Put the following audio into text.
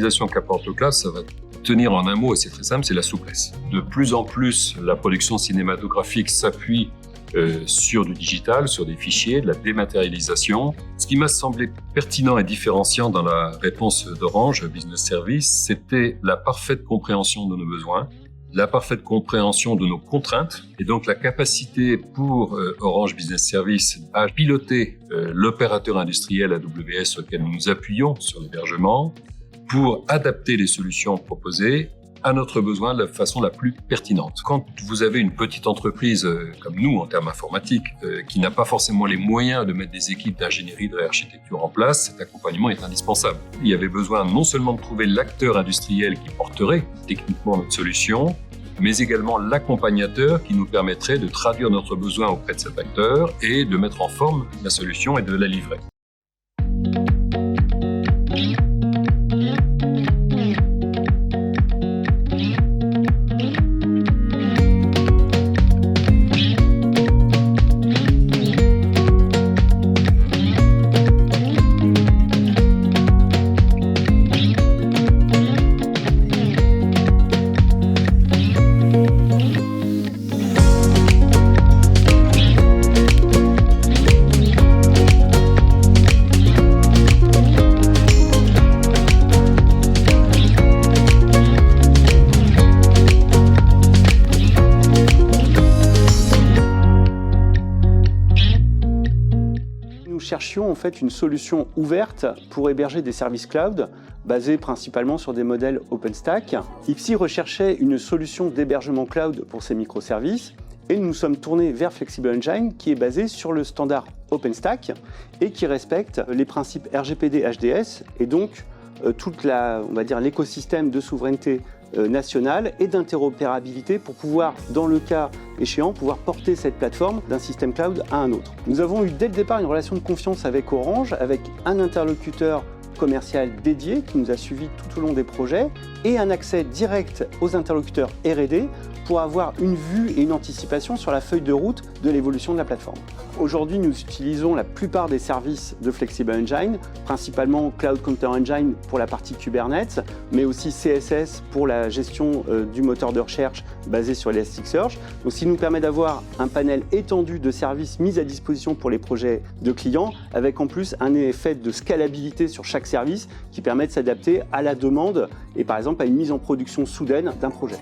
l'utilisation qu'apporte le cloud, ça va tenir en un mot, et c'est très simple, c'est la souplesse. De plus en plus, la production cinématographique s'appuie sur du digital, sur des fichiers, de la dématérialisation. Ce qui m'a semblé pertinent et différenciant dans la réponse d'Orange Business Services, c'était la parfaite compréhension de nos besoins, la parfaite compréhension de nos contraintes, et donc la capacité pour Orange Business Services à piloter l'opérateur industriel AWS sur lequel nous nous appuyons sur l'hébergement pour adapter les solutions proposées à notre besoin de la façon la plus pertinente. Quand vous avez une petite entreprise comme nous en termes informatiques qui n'a pas forcément les moyens de mettre des équipes d'ingénierie, de réarchitecture en place, cet accompagnement est indispensable. Il y avait besoin non seulement de trouver l'acteur industriel qui porterait techniquement notre solution, mais également l'accompagnateur qui nous permettrait de traduire notre besoin auprès de cet acteur et de mettre en forme la solution et de la livrer. Nous cherchions en fait une solution ouverte pour héberger des services cloud basés principalement sur des modèles OpenStack. Ipsi recherchait une solution d'hébergement cloud pour ces microservices et nous nous sommes tournés vers Flexible Engine qui est basé sur le standard OpenStack et qui respecte les principes RGPD HDS et donc toute l'écosystème de souveraineté nationale et d'interopérabilité pour pouvoir, dans le cas échéant, pouvoir porter cette plateforme d'un système cloud à un autre. Nous avons eu dès le départ une relation de confiance avec Orange, avec un interlocuteur commercial dédié qui nous a suivis tout au long des projets et un accès direct aux interlocuteurs R&D pour avoir une vue et une anticipation sur la feuille de route de l'évolution de la plateforme. Aujourd'hui, nous utilisons la plupart des services de Flexible Engine, principalement Cloud Container Engine pour la partie Kubernetes, mais aussi CSS pour la gestion du moteur de recherche basé sur Elasticsearch. Donc, ce qui nous permet d'avoir un panel étendu de services mis à disposition pour les projets de clients, avec en plus un effet de scalabilité sur chaque service qui permet de s'adapter à la demande et par exemple à une mise en production soudaine d'un projet.